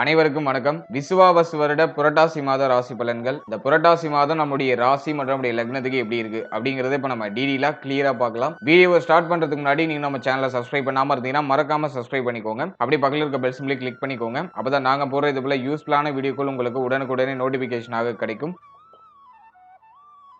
அனைவருக்கும் வணக்கம். விசுவாவசு வருட புரட்டாசி மாத ராசி பலன்கள். இந்த புரட்டாசி மாதம் நம்முடைய ராசி மற்றும் நம்முடைய லக்னத்துக்கு எப்படி இருக்கு அப்படிங்கறத இப்ப நம்ம டீடெயிலா கிளியரா பார்க்கலாம். வீடியோவை ஸ்டார்ட் பண்றதுக்கு முன்னாடி நீங்க நம்ம சேனலை சப்ஸ்கிரைப் பண்ணாம இருந்தீங்கன்னா மறக்காம சப்ஸ்கிரைப் பண்ணிக்கோங்க. அப்படி பக்கத்துல இருக்க பெல் சிம்பலை கிளிக் பண்ணிக்கோங்க. அப்பதான் நாங்க போற இது போல யூஸ்ஃபுல்லான வீடியோக்கள் உங்களுக்கு உடனுக்குடனே நோட்டிபிகேஷனாக கிடைக்கும்.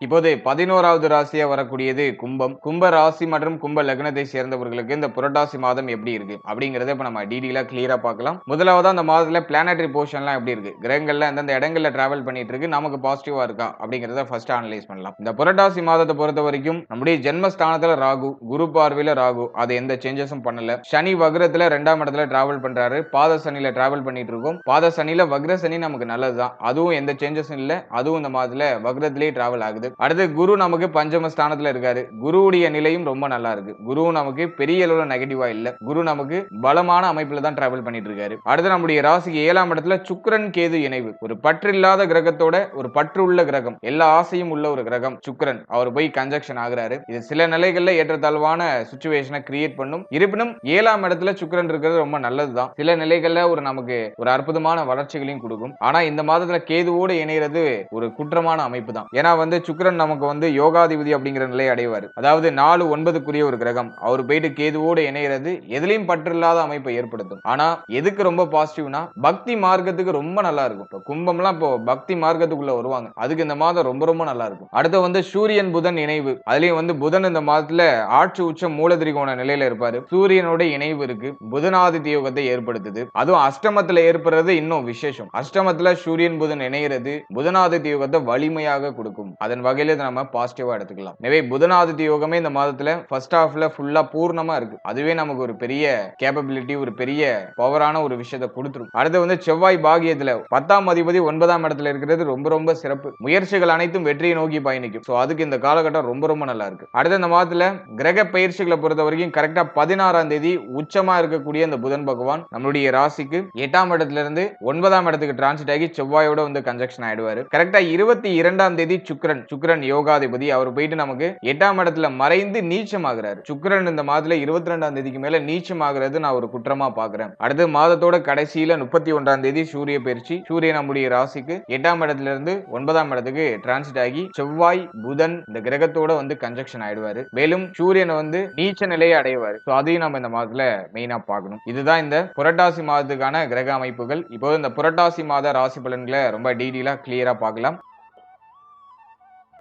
இப்போது 11வது ராசியா வரக்கூடியது கும்பம். கும்ப ராசி மற்றும் கும்ப லக்னத்தை சேர்ந்தவர்களுக்கு இந்த புரட்டாசி மாதம் எப்படி இருக்கு அப்படிங்கறத இப்ப நம்ம டீடெயிலா கிளியரா பார்க்கலாம். முதலாவது அந்த மாதத்துல பிளானட்டரி பொசிஷன்லாம் எப்படி இருக்கு, கிரகங்கள்ல எந்தெந்த இடங்கள்ல டிராவல் பண்ணிட்டு இருக்கு, நமக்கு பாசிட்டிவா இருக்கா அப்படிங்கறத ஃபர்ஸ்ட் அனலைஸ் பண்ணலாம். இந்த புரட்டாசி மாதத்தை பொறுத்த வரைக்கும் நம்முடைய ஜென்மஸ்தானத்துல ராகு, குரு பார்வையில ராகு, அது எந்த சேஞ்சஸும் பண்ணல. சனி வக்ரத்துல 2ஆம் இடத்துல டிராவல் பண்றாரு. பாத சனியில டிராவல் பண்ணிட்டு இருக்கோம். பாத சனியில வக்ர சனி நமக்கு நல்லதுதான், அதுவும் எந்த சேஞ்சஸும் இல்ல. அதுவும் இந்த மாதத்துல வக்ரத்திலேயே டிராவல் ஆகுது. அடுத்து குரு நமக்கு பஞ்சம ஸ்தானத்துல இருக்காரு. குருவுடைய நிலையும் ரொம்ப நல்லா இருக்கு. குருவும் நமக்கு பெரிய அளவுல நெகட்டிவா இல்ல. குரு நமக்கு பலமான அமைப்புல தான் டிராவல் பண்ணிட்டு இருக்காரு. அடுத்து நம்முடைய ராசிக்கு 7ஆம் இடத்துல சுக்கிரன் கேது இணைவு. ஒரு பற்றில்லாத கிரகத்தோட ஒரு பற்று உள்ள கிரகம், எல்லா ஆசையும் உள்ள ஒரு கிரகம் சுக்கிரன், அவர் போய் கன்ஜக்ஷன் ஆகுறாரு. இது சில நிலைகள்ல ஏற்றத்தாழ்வான சிச்சுவேஷனை கிரியேட் பண்ணும். இருப்பினும் 7ஆம் இடத்துல சுக்கிரன் இருக்கிறது ரொம்ப நல்லதுதான். சில நிலைகள்ல நமக்கு ஒரு அற்புதமான வளர்ச்சிகளையும் கொடுக்கும். ஆனா இந்த மாதத்துல கேதுவோடு இணைகிறது ஒரு குற்றமான அமைப்பு தான். ஏன்னா சுக்கிரன் நமக்கு யோகாதிபதி அப்படிங்கிற நிலையை அடைவார். அதாவது 4-9க்குரிய ஒரு கிரகம், அவர் போயிட்டு கேதுவோடு இணைகிறது எதிலையும் பற்றில்லாத அமைப்பை ஏற்படுத்தும். ஆனா எதுக்கு ரொம்ப பாசிட்டிவ்னா பக்தி மார்க்கத்துக்கு ரொம்ப நல்லா இருக்கும். இப்போ கும்பம்லாம் இப்போ பக்தி மார்க்கத்துக்குள்ள வருவாங்க. அதுக்கு இந்த மாதம் ரொம்ப ரொம்ப நல்லா இருக்கும். அடுத்து சூரியன் புதன் இணைவு. அதுலயும் புதன் இந்த மாதத்துல ஆட்சி உச்சம் மூலதிரிகோண நிலையில இருப்பாரு. சூரியனோட இணைவு இருக்கு. புதனாதித்ய யோகத்தை ஏற்படுத்துது. அதுவும் அஷ்டமத்துல ஏற்படுறது இன்னும் விசேஷம். அஷ்டமத்துல சூரியன் புதன் இணைகிறது புதனாதித்ய யோகத்தை வலிமையாக கொடுக்கும். அதன் வகையில நம்ம பாசிட்டிவா எடுத்துக்கலாம். எனவே புதனாதித்ய யோகமே இந்த மாதத்துல ஃபர்ஸ்ட் ஹாஃப்ல ஃபுல்லா பூர்ணமா இருக்கு. அதுவே நமக்கு ஒரு பெரிய கேப்பபிலிட்டி, ஒரு பெரிய பவரான ஒரு விஷயத்தை கொடுத்துரும். அடுத்து செவ்வாய் பாகியத்துல 10ஆம் அதிபதி 9ஆம் இடத்துல இருக்கிறது ரொம்ப ரொம்ப சிறப்பு. முயற்சிகள் அனைத்தும் வெற்றியை நோக்கி பயணிக்கும். சோ அதுக்கு இந்த காலகட்டம் ரொம்ப ரொம்ப நல்லா இருக்கு. அடுத்து இந்த மாதத்துல கிரக பயிற்சிகளை பொறுத்த வரைக்கும் கரெக்டா 16ஆம் தேதி உச்சமா இருக்கக்கூடிய இந்த புதன் பகவான் நம்மளுடைய ராசிக்கு 8ஆம் இடத்துல இருந்து 9ஆம் இடத்துக்கு டிரான்சிட் ஆகி செவ்வாயோட கன்ஜக்ஷன் ஆயிடுவாரு. கரெக்டா 22ஆம் தேதி சுக்கிரன் யோகாதிபதி, அவர் போயிட்டு நமக்கு 8ஆம் இடத்துல மறைந்து நீச்சமாகிறாரு. சுக்கிரன் இந்த மாதத்துல 22ஆம் தேதிக்கு மேல நீச்சமாகிறது நான் ஒரு குற்றமா பாக்குறேன். அடுத்து மாதத்தோட கடைசியில 31ஆம் தேதி சூரிய பயிற்சி. சூரியன் நம்முடைய ராசிக்கு 8ஆம் இடத்துல இருந்து 9ஆம் இடத்துக்கு டிரான்சிட் ஆகி செவ்வாய் புதன் இந்த கிரகத்தோட கன்ஜக்ஷன் ஆயிடுவாரு. மேலும் சூரியன் நீச்ச நிலையை அடைவாரு. அதையும் நம்ம இந்த மாதத்துல மெயினா பார்க்கணும். இதுதான் இந்த புரட்டாசி மாதத்துக்கான கிரக அமைப்புகள். இப்போ இந்த புரட்டாசி மாத ராசி பலன்களை ரொம்ப டீடெயிலா கிளியரா பார்க்கலாம்.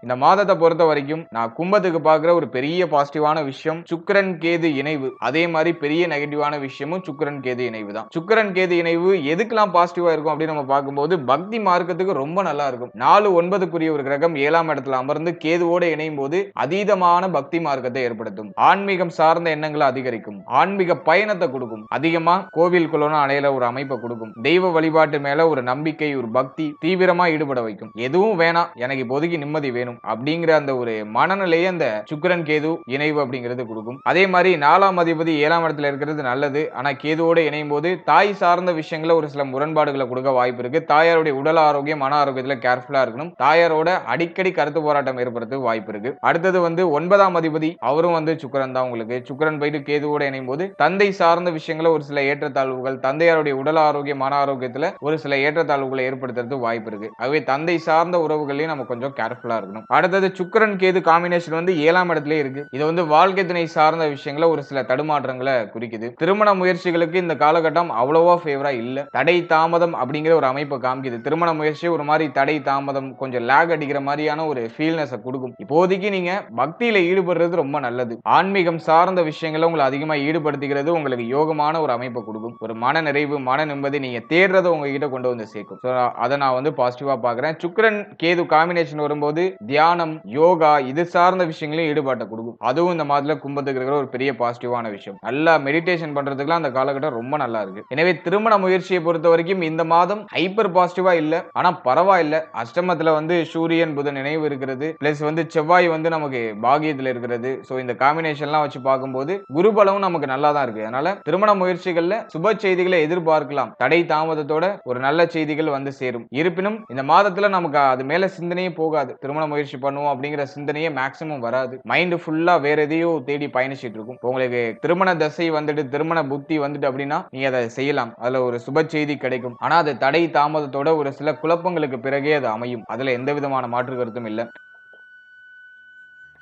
இந்த மாதத்தை பொறுத்த வரைக்கும் நான் கும்பத்துக்கு பார்க்கிற ஒரு பெரிய பாசிட்டிவான விஷயம் சுக்கிரன் கேது இணைவு. அதே மாதிரி பெரிய நெகட்டிவான விஷயமும் சுக்கிரன் கேது இணைவு தான். சுக்கிரன் கேது இணைவு எதுக்கெல்லாம் பாசிட்டிவா இருக்கும் அப்படின்னு நம்ம பார்க்கும்போது பக்தி மார்க்கத்துக்கு ரொம்ப நல்லா இருக்கும். 4-9க்குரிய ஒரு கிரகம் 7ஆம் இடத்துல அமர்ந்து கேதுவோட இணையும் போது அதீதமான பக்தி மார்க்கத்தை ஏற்படுத்தும். ஆன்மீகம் சார்ந்த எண்ணங்களை அதிகரிக்கும். ஆன்மீக பயணத்தை கொடுக்கும். அதிகமா கோவிலுக்குள்ள அலையில ஒரு அமைப்பை கொடுக்கும். தெய்வ வழிபாட்டு மேல ஒரு நம்பிக்கை, ஒரு பக்தி தீவிரமா ஈடுபட வைக்கும். எதுவும் வேணாம், எனக்கு இப்போதைக்கு நிம்மதி வேணும் அப்படிங்கிற அந்த ஒரு மனநிலையை அந்த சுக்கிரன் கேது இணைவு அப்படிங்கிறது கொடுக்கும். அதே மாதிரி 4ஆம் அதிபதி 7ஆம் இடத்துல இருக்கிறது நல்லது. ஆனா கேதுவோட இணையும் போது தாய் சார்ந்த விஷயங்கள ஒரு சில முரண்பாடுகளை கொடுக்க வாய்ப்பு இருக்கு. தாயாருடைய உடல் ஆரோக்கியம், மன ஆரோக்கியத்துல கேர்ஃபுல்லா இருக்கணும். தாயாரோட அடிக்கடி கருத்து போராட்டம் ஏற்படுத்த வாய்ப்பு இருக்கு. அடுத்தது 9ஆம் அதிபதி அவரும் சுக்கிரன் தான். உங்களுக்கு சுக்கிரன் போயிட்டு கேதுவோட இணையும் போது தந்தை சார்ந்த விஷயங்கள ஒரு சில ஏற்றத்தாழ்வுகள், தந்தையாருடைய உடல் ஆரோக்கியம், மன ஆரோக்கியத்துல ஒரு சில ஏற்றத்தாழ்வுகளை ஏற்படுத்துறது வாய்ப்பு இருக்கு. ஆகவே தந்தை சார்ந்த உறவுகளையும் நம்ம கொஞ்சம் கேர்ஃபுல்லா இருக்கணும். அடுத்தது சுக்கிரன் கேது காம்பினேஷன் 7ஆம் இடத்துல இருக்கு. இது வாழ்க்கை துணை சார்ந்த விஷயங்கள ஒரு சில தடுமாற்றங்களை குறிக்குது. திருமண முயற்சிகளுக்கு இந்த காலகட்டம் அவ்வளவா ஃபேவரா இல்ல. தடை தாமதம் அப்படிங்கிற ஒரு அமைப்பை காமிக்குது. திருமண முயற்சி ஒரு மாதிரி தடை தாமதம், கொஞ்சம் லேக் அடிக்கிற மாதிரியான ஒரு ஃபீல்னஸ் கொடுக்கும். இப்போதைக்கு நீங்க பக்தியில ஈடுபடுறது ரொம்ப நல்லது. ஆன்மீகம் சார்ந்த விஷயங்களை உங்களை அதிகமா ஈடுபடுத்திக்கிறது உங்களுக்கு யோகமான ஒரு அமைப்பை கொடுக்கும். ஒரு மன நிறைவு, மன நிம்மதி நீங்க தேடுறதை உங்ககிட்ட கொண்டு சேர்க்கும். அதை நான் பாசிட்டிவா பாக்குறேன். சுக்கிரன் கேது காம்பினேஷன் வரும்போது தியானம், யோகா இது சார்ந்த விஷயங்களையும் ஈடுபாட்டை கொடுக்கும். அதுவும் இந்த மாதத்துல கும்பத்துக்கு இருக்கிற ஒரு பெரிய பாசிட்டிவான விஷயம். நல்லா மெடிடேஷன் பண்றதுக்குலாம் அந்த காலகட்டம் ரொம்ப நல்லா இருக்கு. எனவே திருமண முயற்சியை பொறுத்த வரைக்கும் இந்த மாதம் ஹைப்பர் பாசிட்டிவா இல்ல, ஆனா பரவாயில்ல. அஷ்டமத்துல சூரியன் புதன் நினைவு இருக்கிறது. பிளஸ் செவ்வாய் நமக்கு பாகியத்துல இருக்கிறது. சோ இந்த காம்பினேஷன்லாம் வச்சு பார்க்கும்போது குருபலம் நமக்கு நல்லா தான் இருக்கு. அதனால திருமண முயற்சிகள்ல சுப செய்திகளை எதிர்பார்க்கலாம். தடை தாமதத்தோட ஒரு நல்ல செய்திகள் சேரும். இருப்பினும் இந்த மாதத்துல நமக்கு அது மேல சிந்தனையே போகாது. திருமண முயற்சி பண்ணுவோம் அப்படிங்கிற சிந்தனையே மேக்ஸிமம் வராது. மைண்ட் ஃபுல்லா வேற எதையோ தேடி பயணிச்சிட்டு இருக்கும். உங்களுக்கு திருமண தசை வந்துட்டு திருமண புத்தி வந்துட்டு அப்படின்னா நீங்க அதை செய்யலாம். அதுல ஒரு சுப செய்தி கிடைக்கும். ஆனா அது தடை தாமதத்தோட ஒரு சில குழப்பங்களுக்கு பிறகே அது அமையும். அதுல எந்த விதமான மாற்று கருத்தும் இல்ல.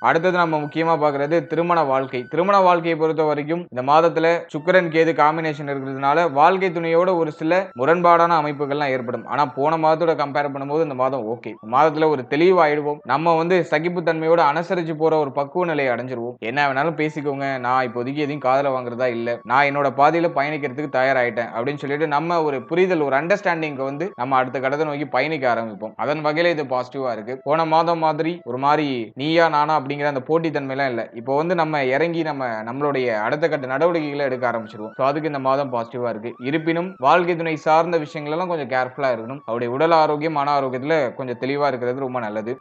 அடுத்தது நம்ம முக்கியமா பார்க்கிறது திருமண வாழ்க்கை. திருமண வாழ்க்கையை பொறுத்த வரைக்கும் இந்த மாதத்துல சுக்கிரன் கேது காம்பினேஷன் இருக்கிறதுனால வாழ்க்கை துணையோட ஒரு சில முரண்பாடான அமைப்புகள்லாம் ஏற்படும். ஆனா போன மாதத்தோட கம்பேர் பண்ணும்போது இந்த மாதம் ஓகே. மாதத்துல ஒரு தெளிவாயிடுவோம். நம்ம சகிப்புத்தன்மையோட அனுசரிச்சு போற ஒரு பக்குவ நிலையை அடைஞ்சிருவோம். என்ன வேணாலும் பேசிக்கோங்க, நான் இப்போதைக்கு எதையும் காதல வாங்குறதா இல்ல, நான் என்னோட பாதையில பயணிக்கிறதுக்கு தயாராயிட்டேன் அப்படின்னு சொல்லிட்டு நம்ம ஒரு புரிதல், ஒரு அண்டர்ஸ்டாண்டிங் நம்ம அடுத்த கடத்தை நோக்கி பயணிக்க ஆரம்பிப்போம். அதன் வகையில இது பாசிட்டிவா இருக்கு. போன மாதம் மாதிரி ஒரு மாதிரி நீயா நானா அப்படிங்கிற அந்த போட்டித்தன்மைலாம் இல்ல. இப்போ நம்ம இறங்கி நம்மளுடைய அடுத்த கட்ட நடவடிக்கைகளை எடுக்க ஆரம்பிச்சிருவோம். சோ அதுக்கு இந்த மாதம் பாசிட்டிவா இருக்கு. இருப்பினும் வாழ்க்கை துணை சார்ந்த விஷயங்கள் எல்லாம் கொஞ்சம் கேர்ஃபுல்லா இருக்கணும். அவருடைய உடல் ஆரோக்கியம், மன ஆரோக்கியத்துல கொஞ்சம் தெளிவா இருக்கிறது ரொம்ப நல்லது.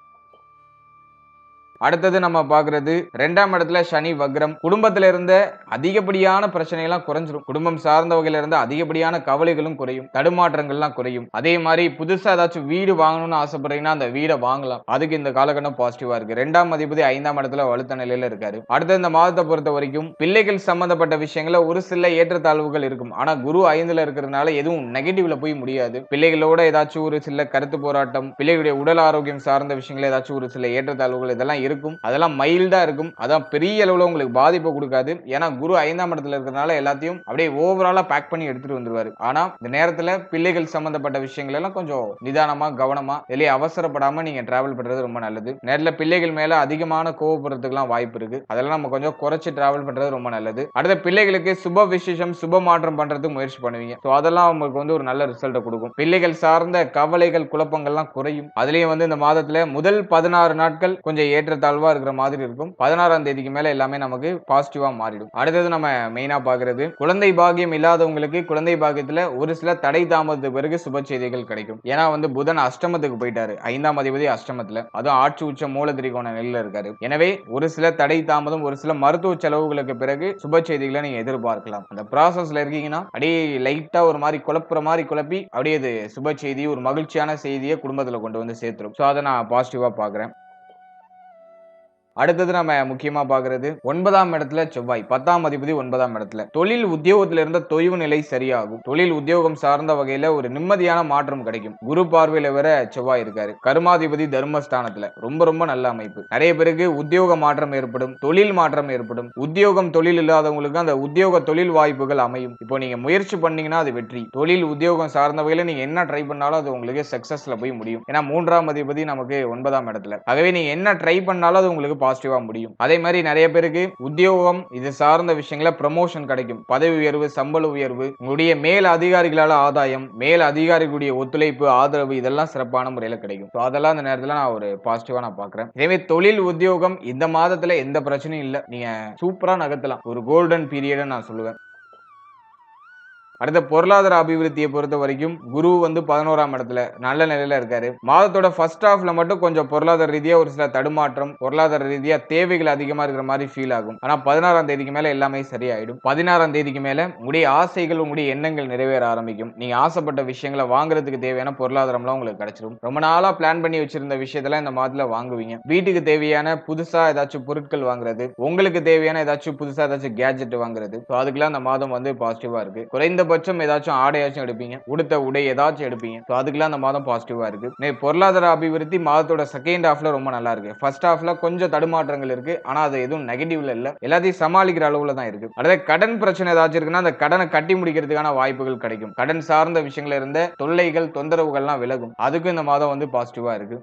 அடுத்தது நம்ம பார்க்கிறது 2ஆம் இடத்துல சனி வக்ரம். குடும்பத்தில இருந்த அதிகப்படியான பிரச்சனை எல்லாம் குறைஞ்சிரும். குடும்பம் சார்ந்த வகையில இருந்த அதிகப்படியான கவலைகளும் குறையும், தடுமாற்றங்கள்லாம் குறையும். அதே மாதிரி புதுசா ஏதாச்சும் வீடு வாங்கணும்னு ஆசைப்படுறீங்கன்னா அந்த வீடை வாங்கலாம். அதுக்கு இந்த காலகட்டம் பாசிட்டிவா இருக்கு. 2ஆம் அதிபதி 5ஆம் இடத்துல வலுத்த நிலையில இருக்காரு. அடுத்து இந்த மாதத்தை பொறுத்த வரைக்கும் பிள்ளைகள் சம்பந்தப்பட்ட விஷயங்கள ஒரு சில ஏற்றத்தாழ்வுகள் இருக்கும். ஆனா குரு 5ல இருக்கிறதுனால எதுவும் நெகட்டிவ்ல போய் முடியாது. பிள்ளைகளோட ஏதாச்சும் ஒரு சில கருத்து போராட்டம், பிள்ளைகளுடைய உடல் ஆரோக்கியம் சார்ந்த விஷயங்கள் ஏதாச்சும் ஒரு சில ஏற்றத்தாழ்வுகள் இதெல்லாம் இருக்கும். அதெல்லாம் மைல்டா இருக்கும். அதான் பெரிய அளவுல உங்களுக்கு பாதிப்பு கொடுக்காது. ஏன்னா குரு 5ஆம் இடத்துல இருக்கிறதுனால எல்லாத்தையும் அப்படியே ஓவராலா பேக் பண்ணி எடுத்துட்டு வந்துருவாரு. ஆனா இந்த நேரத்துல பிள்ளைகள் சம்பந்தப்பட்ட விஷயங்கள் எல்லாம் கொஞ்சம் நிதானமா, கவனமா, வெளியே அவசரப்படாம நீங்க டிராவல் பண்றது ரொம்ப நல்லது. நேரத்துல பிள்ளைகள் மேல அதிகமான கோவப்படுறதுக்குலாம் வாய்ப்பு இருக்கு. அதெல்லாம் நம்ம கொஞ்சம் குறைச்சு டிராவல் பண்றது ரொம்ப நல்லது. அடுத்த பிள்ளைகளுக்கு சுப விசேஷம், சுப மாற்றம் பண்றதுக்கு முயற்சி பண்ணுவீங்க. சோ அதெல்லாம் உங்களுக்கு ஒரு நல்ல ரிசல்ட் கொடுக்கும். பிள்ளைகள் சார்ந்த கவலைகள், குழப்பங்கள்லாம் குறையும். அதுலயும் இந்த மாதத்துல முதல் 16 நாட்கள் கொஞ்சம் ஏற்றத்தாழ்வா இருக்கிற மாதிரி இருக்கும். 16ஆம் தேதிக்கு மேல எல்லாமே நமக்கு பாசிட்டிவா மாறிடும். அடுத்தது நம்ம மெயினா பார்க்கிறது குழந்தை பாக்கியம் இல்லாதவங்களுக்கு குழந்தை பாக்கியத்துல ஒரு சில தடை தாமதத்துக்கு பிறகு சுப செய்திகள் கிடைக்கும். ஏன்னா புதன் அஷ்டமத்துக்கு போயிட்டாரு. 5ஆம் அதிபதி அஷ்டமத்துல, அதுவும் ஆட்சி உச்ச மூல திரிகோண நிலையில இருக்காரு. எனவே ஒரு சில தடை தாமதம், ஒரு சில மருத்துவ செலவுகளுக்கு பிறகு சுப செய்திகளை நீங்க எதிர்பார்க்கலாம். அந்த ப்ராசஸ்ல இருக்கீங்கன்னா அப்படியே லைட்டா ஒரு மாதிரி குழப்புற மாதிரி குழப்பி அப்படியே இது சுப செய்தி, ஒரு மகிழ்ச்சியான செய்தியை குடும்பத்துல கொண்டு வந்து சேர்த்துரும். சோ அதை நான் பாசிட்டிவா பாக்குறேன். அடுத்தது நம்ம முக்கியமா பார்க்கிறது 9ஆம் இடத்துல செவ்வாய், 10ஆம் அதிபதி 9ஆம் இடத்துல. தொழில் உத்தியோகத்துல இருந்த தொய்வு நிலை சரியாகும். தொழில் உத்தியோகம் சார்ந்த வகையில ஒரு நிம்மதியான மாற்றம் கிடைக்கும். குரு பார்வையில வேற செவ்வாய் இருக்காரு. கர்மாதிபதி தர்மஸ்தானத்துல. ரொம்ப ரொம்ப நல்ல அமைப்பு. நிறைய பேருக்கு உத்தியோக மாற்றம் ஏற்படும், தொழில் மாற்றம் ஏற்படும். உத்தியோகம் தொழில் இல்லாதவங்களுக்கு அந்த உத்தியோக தொழில் வாய்ப்புகள் அமையும். இப்போ நீங்க முயற்சி பண்ணீங்கன்னா அது வெற்றி. தொழில் உத்தியோகம் சார்ந்த வகையில நீங்க என்ன ட்ரை பண்ணாலும் அது உங்களுக்கு சக்சஸ்ல போய் முடியும். ஏன்னா 3ஆம் அதிபதி நமக்கு 9ஆம் இடத்துல. ஆகவே நீங்க என்ன ட்ரை பண்ணாலும் அது உங்களுக்கு பாசிட்டிவா முடியும். அதே மாதிரி நிறைய பேருக்கு உத்தியோகம் இது சார்ந்த விஷயங்கள ப்ரமோஷன் கிடைக்கும். பதவி உயர்வு, சம்பள உயர்வு, உங்களுடைய மேல் அதிகாரிகளால ஆதாயம், மேல் அதிகாரிகளுடைய ஒத்துழைப்பு, ஆதரவு இதெல்லாம் சிறப்பான முறையில் கிடைக்கும். அதெல்லாம் அந்த நேரத்தில் நான் ஒரு பாசிட்டிவா நான் பார்க்கிறேன். எனவே தொழில் உத்தியோகம் இந்த மாதத்துல எந்த பிரச்சனையும் இல்ல. நீங்க சூப்பரா நகர்த்தலாம். ஒரு கோல்டன் பீரியட் நான் சொல்லுவேன். அடுத்த பொருளாதார அபிவிருத்தியை பொறுத்த வரைக்கும் குரு 11ஆம் இடத்துல நல்ல நிலையில இருக்காரு. மாதத்தோட ஃபர்ஸ்ட் ஹாஃப்ல மட்டும் கொஞ்சம் பொருளாதார ரீதியா ஒரு சில தடுமாற்றம், பொருளாதார ரீதியா தேவைகள் அதிகமா இருக்கிற மாதிரி ஃபீல் ஆகும். ஆனா 16ஆம் தேதிக்கு மேல எல்லாமே சரியாயிடும். 16ஆம் தேதிக்கு மேல உங்களுடைய ஆசைகள், உங்களுடைய எண்ணங்கள் நிறைவேற ஆரம்பிக்கும். நீங்க ஆசைப்பட்ட விஷயங்களை வாங்குறதுக்கு தேவையான பொருளாதாரம்லாம் உங்களுக்கு கிடைச்சிடும். ரொம்ப நாளா பிளான் பண்ணி வச்சிருந்த விஷயத்தெல்லாம் இந்த மாதத்துல வாங்குவீங்க. வீட்டுக்கு தேவையான புதுசா ஏதாச்சும் பொருட்கள் வாங்குறது, உங்களுக்கு தேவையான ஏதாச்சும் புதுசா ஏதாச்சும் கேஜெட் வாங்குறது, அதுக்கெல்லாம் இந்த மாதம் பாசிட்டிவா இருக்கு. குறைந்த பட்சம் ஏதாச்சும் ஆடையாச்சும் எடுப்பீங்க, உடுத்த உடை ஏதாச்சும் எடுப்பீங்க. அதுக்கெல்லாம் அந்த மாதம் பாசிட்டிவா இருக்கு. பொருளாதார அபிவிருத்தி மாதத்தோட செகண்ட் ஹாஃப்ல ரொம்ப நல்லா இருக்கு. ஃபர்ஸ்ட் ஹாஃப்ல கொஞ்சம் தடுமாற்றங்கள் இருக்கு. ஆனா அது எதுவும் நெகட்டிவ்ல இல்ல, எல்லாத்தையும் சமாளிக்கிற அளவுல தான் இருக்கு. அடுத்து கடன் பிரச்சனை ஏதாச்சும் இருக்குன்னா அந்த கடனை கட்டி முடிக்கிறதுக்கான வாய்ப்புகள் கிடைக்கும். கடன் சார்ந்த விஷயங்கள்ல இருந்த தொல்லைகள், தொந்தரவுகள்லாம் விலகும். அதுக்கு இந்த மாதம் பாசிட்டிவா இருக்கு.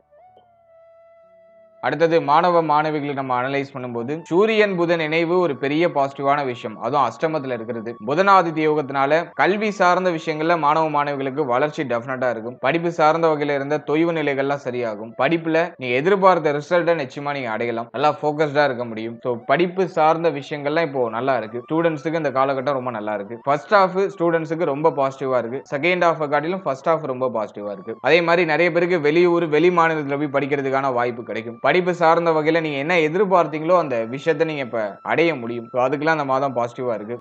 அடுத்தது மாணவ மாணவிகளை நம்ம அனலைஸ் பண்ணும்போது சூரியன் புதன் இணைவு ஒரு பெரிய பாசிட்டிவான விஷயம். அதுவும் அஷ்டமத்துல இருக்கிறது. புதனாதித்ய யோகத்தினால கல்வி சார்ந்த விஷயங்கள்ல மாணவ மாணவிகளுக்கு வளர்ச்சி டெஃபினட்டா இருக்கும். படிப்பு சார்ந்த வகையில இருந்த தொய்வு நிலைகள்லாம் சரியாகும். படிப்புல நீங்க எதிர்பார்த்த ரிசல்ட்டை நிச்சயமா நீங்க அடையலாம். நல்லா போக்கஸ்டா இருக்க முடியும். சோ படிப்பு சார்ந்த விஷயங்கள்லாம் இப்போ நல்லா இருக்கு. ஸ்டூடெண்ட்ஸுக்கு இந்த காலகட்டம் ரொம்ப நல்லா இருக்கு. ஃபர்ஸ்ட் ஹாஃப் ஸ்டூடெண்ட்ஸுக்கு ரொம்ப பாசிட்டிவா இருக்கு. செகண்ட் ஹாஃப் காட்டிலும் ஃபர்ஸ்ட் ஹாஃப் ரொம்ப பாசிட்டிவா இருக்கு. அதே மாதிரி நிறைய பேருக்கு வெளியூர், வெளி மாநிலத்துல போய் படிக்கிறதுக்கான வாய்ப்பு கிடைக்கும். படிப்பு சார்ந்த வகையில நீங்க என்ன எதிர்பார்த்தீங்களோ அந்த விஷயத்தை நீங்க இப்ப அடைய முடியும். அதுக்கெல்லாம் அந்த மாதம் பாசிட்டிவா இருக்கு.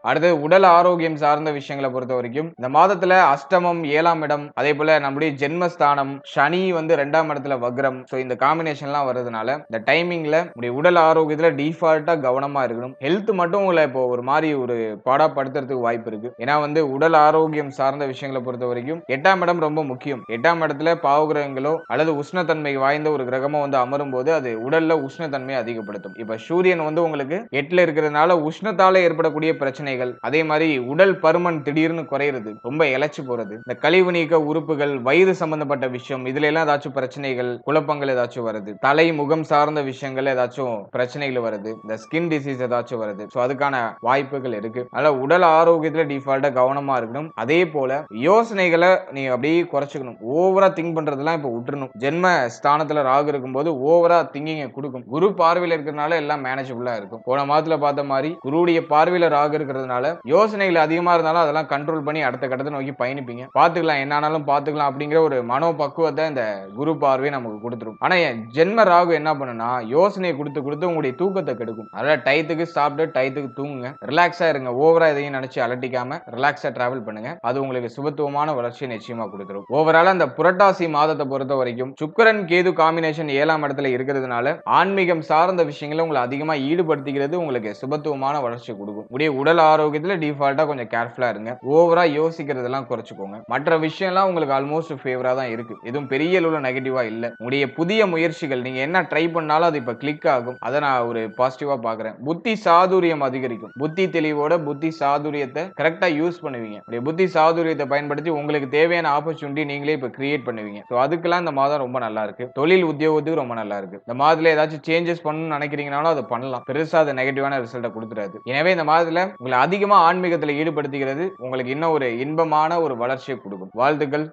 அடுத்து உடல் ஆரோக்கியம் சார்ந்த விஷயங்களை பொறுத்த வரைக்கும் இந்த மாதத்துல அஷ்டமம் 7ஆம் இடம், அதே போல நம்முடைய ஜென்மஸ்தானம், சனி வந்து 2ஆம் இடத்துல வக்ரம். சோ இந்த காம்பினேஷன்லாம் வர்றதுனால இந்த டைமிங்ல உங்களுடைய உடல் ஆரோக்கியத்துல டிஃபால்ட்டா கவனமா இருக்கணும். ஹெல்த் மட்டும் உங்களை இப்போ ஒரு மாதிரி ஒரு பாடாப்படுத்துறதுக்கு வாய்ப்பு இருக்கு. ஏன்னா வந்து உடல் ஆரோக்கியம் சார்ந்த விஷயங்களை பொறுத்த வரைக்கும் 8ஆம் இடம் ரொம்ப முக்கியம். 8ஆம் இடத்துல பாவகிரகங்களோ அல்லது உஷ்ணத்தன்மை வாய்ந்த ஒரு கிரகமோ வந்து அமரும் போது அது உடல்ல உஷ்ணத்தன்மையை அதிகப்படுத்தும். இப்ப சூரியன் வந்து உங்களுக்கு 8ல இருக்கிறதுனால உஷ்ணத்தால ஏற்படக்கூடிய பிரச்சனைகள், அதே மாதிரி உடல் பருமன் திடீர்னு குறையிறது, ரொம்ப இழைச்சு போறது, இந்த கழிவு நீக்க உறுப்புகள், வயிறு சம்பந்தப்பட்ட விஷயம், இதுல எல்லாம் ஏதாச்சும் பிரச்சனைகள், குழப்பங்கள் ஏதாச்சும் வருது, தலை முகம் சார்ந்த விஷயங்கள் ஏதாச்சும் பிரச்சனைகள் வருது, இந்த ஸ்கின் டிசீஸ் ஏதாச்சும் வருது. சோ அதுக்கான வாய்ப்புகள் இருக்கு. அதனால உடல் ஆரோக்கியத்துல டிஃபால்ட்டா கவனமா இருக்கணும். அதே போல யோசனைகளை நீ அப்படியே குறைச்சுக்கணும். ஓவரா திங்க் பண்றதெல்லாம் இப்ப விட்டுறணும். ஜென்ம ஸ்தானத்துல ராகு இருக்கும்போது ஓவரா திங்கிங்க கொடுக்கும். குரு பார்வையில இருக்கிறதுனால எல்லாம் மேனேஜபிளா இருக்கும். போன மாதத்துல பார்த்த மாதிரி குருடைய பார்வையில ராகு இருக்கிறதுனால யோசனைகள் அதிகமா இருந்தாலும் அதெல்லாம் கண்ட்ரோல் பண்ணி அடுத்த கட்டத்தை நோக்கி பயணிப்பீங்க. பாத்துக்கலாம், என்ன ஆனாலும் பாத்துக்கலாம் அப்படிங்கிற ஒரு மனோ பக்குவத்தை இந்த குரு பார்வை நமக்கு கொடுத்துரும். ஆனா ஜென்ம ராகு என்ன பண்ணுனா யோசனையை கொடுத்து கொடுத்து உங்களுடைய தூக்கத்தை கெடுக்கும். அதனால டயத்துக்கு சாப்பிட்டு டயத்துக்கு தூங்குங்க, ரிலாக்ஸா இருங்க. ஓவரா எதையும் நினைச்சு அலட்டிக்காம ரிலாக்ஸா டிராவல் பண்ணுங்க. அது உங்களுக்கு சுபத்துவமான வளர்ச்சியை நிச்சயமா கொடுத்துரும். ஓவரால அந்த புரட்டாசி மாதத்தை பொறுத்த வரைக்கும் சுக்கிரன் கேது காம்பினேஷன் 7ஆம் இடத்துல இருக்கிறதுனால ஆன்மீகம் சார்ந்த விஷயங்களை உங்களை அதிகமா ஈடுபடுத்திக்கிறது உங்களுக்கு சுபத்துவமான வளர்ச்சி கொடுக்கும். உடைய உடல் ஆரோக்கியத்துல டிஃபால்ட்டா கொஞ்சம் கேர்ஃபுல்லா இருங்க. ஓவரா யோசிக்கிறதெல்லாம் குறைச்சுக்கோங்க. மற்ற விஷயம்லாம் உங்களுக்கு ஆல்மோஸ்ட் ஃபேவரா தான் இருக்கு. எதுவும் பெரிய அளவுல நெகட்டிவா இல்ல. உடைய புதிய முயற்சிகள் நீங்க என்ன ட்ரை பண்ணாலும் அது இப்ப கிளிக் ஆகும். அதை நான் ஒரு பாசிட்டிவா பாக்குறேன். புத்தி சாதுரியம் அதிகரிக்கும். புத்தி தெளிவோட புத்தி சாதுரியத்தை கரெக்டா யூஸ் பண்ணுவீங்க. உடைய புத்தி சாதுரியத்தை பயன்படுத்தி உங்களுக்கு தேவையான ஆப்பர்ச்சுனிட்டி நீங்களே இப்ப கிரியேட் பண்ணுவீங்க. சோ அதுக்கெல்லாம் இந்த மாதம் ரொம்ப நல்லா இருக்கு. தொழில் உத்தியோகத்துக்கு ரொம்ப நல்லா இருக்கு. இந்த மாதத்துல ஏதாச்சும் சேஞ்சஸ் பண்ணணும்னு நினைக்கிறீங்கனாலும் அதை பண்ணலாம். பெருசா அது நெகட்டிவான ரிசல்ட்டை கொடுத்துறாது. எனவே இந்த மாதத்துல உங்களை அதிகமா ஆன்மீகத்துல ஈடுபடுத்திக்கிறது உங்களுக்கு இன்னும் ஒரு இன்பமான ஒரு வளர்ச்சியை கொடுக்கும். வாழ்த்துக்கள்.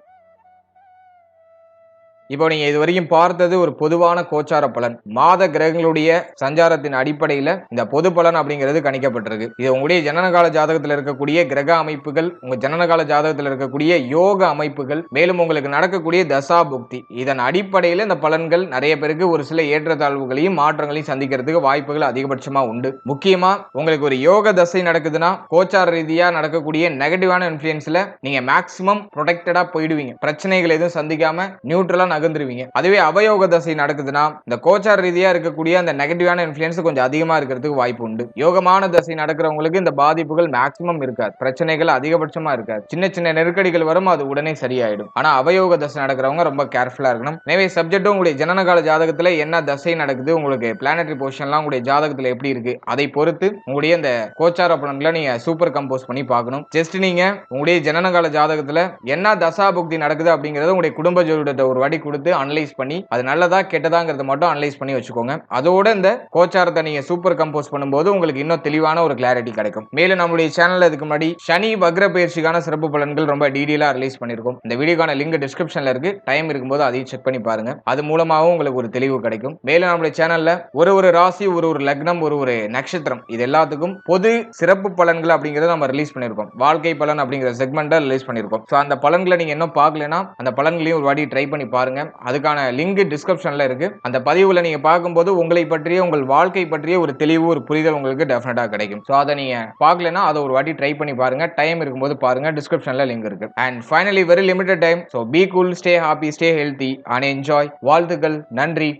இப்போ நீங்க இது வரைக்கும் பார்த்தது ஒரு பொதுவான கோச்சார பலன். மாத கிரகங்களுடைய சஞ்சாரத்தின் அடிப்படையில இந்த பொது பலன் அப்படிங்கிறது கணிக்கப்பட்டிருக்கு. இது உங்களுடைய ஜனனகால ஜாதகத்தில் இருக்கக்கூடிய கிரக அமைப்புகள், உங்க ஜனனகால ஜாதகத்தில் இருக்கக்கூடிய யோக அமைப்புகள், மேலும் உங்களுக்கு நடக்கக்கூடிய தசா புக்தி, இதன் அடிப்படையில் இந்த பலன்கள் நிறைய பேருக்கு ஒரு சில ஏற்றத்தாழ்வுகளையும் மாற்றங்களையும் சந்திக்கிறதுக்கு வாய்ப்புகள் அதிகபட்சமா உண்டு. முக்கியமா உங்களுக்கு ஒரு யோக தசை நடக்குதுன்னா கோச்சார ரீதியா நடக்கக்கூடிய நெகட்டிவான இன்ஃபுளுன்ஸ்ல நீங்க மேக்சிமம் ப்ரொடெக்டடா போயிடுவீங்க. பிரச்சனைகள் எதுவும் சந்திக்காம நியூட்ரலா நகர்ந்துருவீங்க. அதுவே அவயோக தசை நடக்குதுன்னா இந்த கோச்சார ரீதியா இருக்கக்கூடிய அந்த நெகட்டிவான இன்ஃப்ளூயன்ஸ் கொஞ்சம் அதிகமா இருக்கிறதுக்கு வாய்ப்பு உண்டு. யோகமான தசை நடக்கிறவங்களுக்கு இந்த பாதிப்புகள் மேக்ஸிமம் இருக்காது. பிரச்சனைகள் அதிகபட்சமா இருக்காது. சின்ன சின்ன நெருக்கடிகள் வரும், அது உடனே சரியாயிடும். ஆனா அவயோக தசை நடக்கிறவங்க ரொம்ப கேர்ஃபுல்லா இருக்கணும். எனவே சப்ஜெக்டும் உங்களுடைய ஜனனகால ஜாதகத்துல என்ன தசை நடக்குது, உங்களுக்கு பிளானட்டரி பொசிஷன்லாம் உங்களுடைய ஜாதகத்துல எப்படி இருக்கு, அதை பொறுத்து உங்களுடைய இந்த கோச்சார பலன்களை நீங்க சூப்பர் கம்போஸ் பண்ணி பார்க்கணும். ஜஸ்ட் நீங்க உங்களுடைய ஜனனகால ஜாதகத்துல என்ன தசா புக்தி நடக்குது அப்படிங்கறது உங்களுடைய குடும்ப ஜோதிடத்தை ஒரு வாட்டி கொடுத்து அனலைஸ் பண்ணி அது நல்லதா கெட்டதாங்கிறத மட்டும் அனலைஸ் பண்ணி வச்சுக்கோங்க. அதோட இந்த கோச்சாரத்தை நீங்க சூப்பர் கம்போஸ் பண்ணும்போது உங்களுக்கு இன்னும் தெளிவான ஒரு கிளாரிட்டி கிடைக்கும். மேலும் நம்மளுடைய சேனல்ல இதுக்கு முன்னாடி சனி வக்ர பயிற்சிக்கான சிறப்பு பலன்கள் ரொம்ப டீடைலா ரிலீஸ் பண்ணிருக்கோம். இந்த வீடியோக்கான லிங்க் டிஸ்கிரிப்ஷன்ல இருக்கு. டைம் இருக்கும்போது அதையும் செக் பண்ணி பாருங்க. அது மூலமாவும் உங்களுக்கு ஒரு தெளிவு கிடைக்கும். மேலும் நம்மளுடைய சேனல்ல ஒரு ராசி, ஒரு லக்னம், ஒரு நட்சத்திரம், இது எல்லாத்துக்கும் பொது சிறப்பு பலன்கள் அப்படிங்கறத நம்ம ரிலீஸ் பண்ணிருக்கோம். வாழ்க்கை பலன் அப்படிங்கிற செக்மெண்ட்டை ரிலீஸ் பண்ணிருக்கோம். சோ அந்த பலன்களை நீங்க இன்னும் பார்க்கலனா அந்த பலன்களையும் ஒரு வாட்டி ட்ரை பண்ணி பாருங்க. அதுக்கான லிங்க் டிஸ்கிரிப்ஷன்ல இருக்கு. அந்த பதிவுல நீங்க பார்க்கும்போது உங்களை பற்றிய, உங்கள் வாழ்க்கை பற்றிய ஒரு தெளிவு, ஒரு புரிதல் உங்களுக்கு டெஃபினட்டா கிடைக்கும். சோ அதை நீங்க பார்க்கலனா அதை ஒரு வாட்டி ட்ரை பண்ணி பாருங்க. டைம் இருக்கும்போது பாருங்க. டிஸ்கிரிப்ஷன்ல லிங்க் இருக்கு. And finally very limited time. So be cool, stay happy, stay healthy and enjoy. வாழ்த்துக்கள். நன்றி.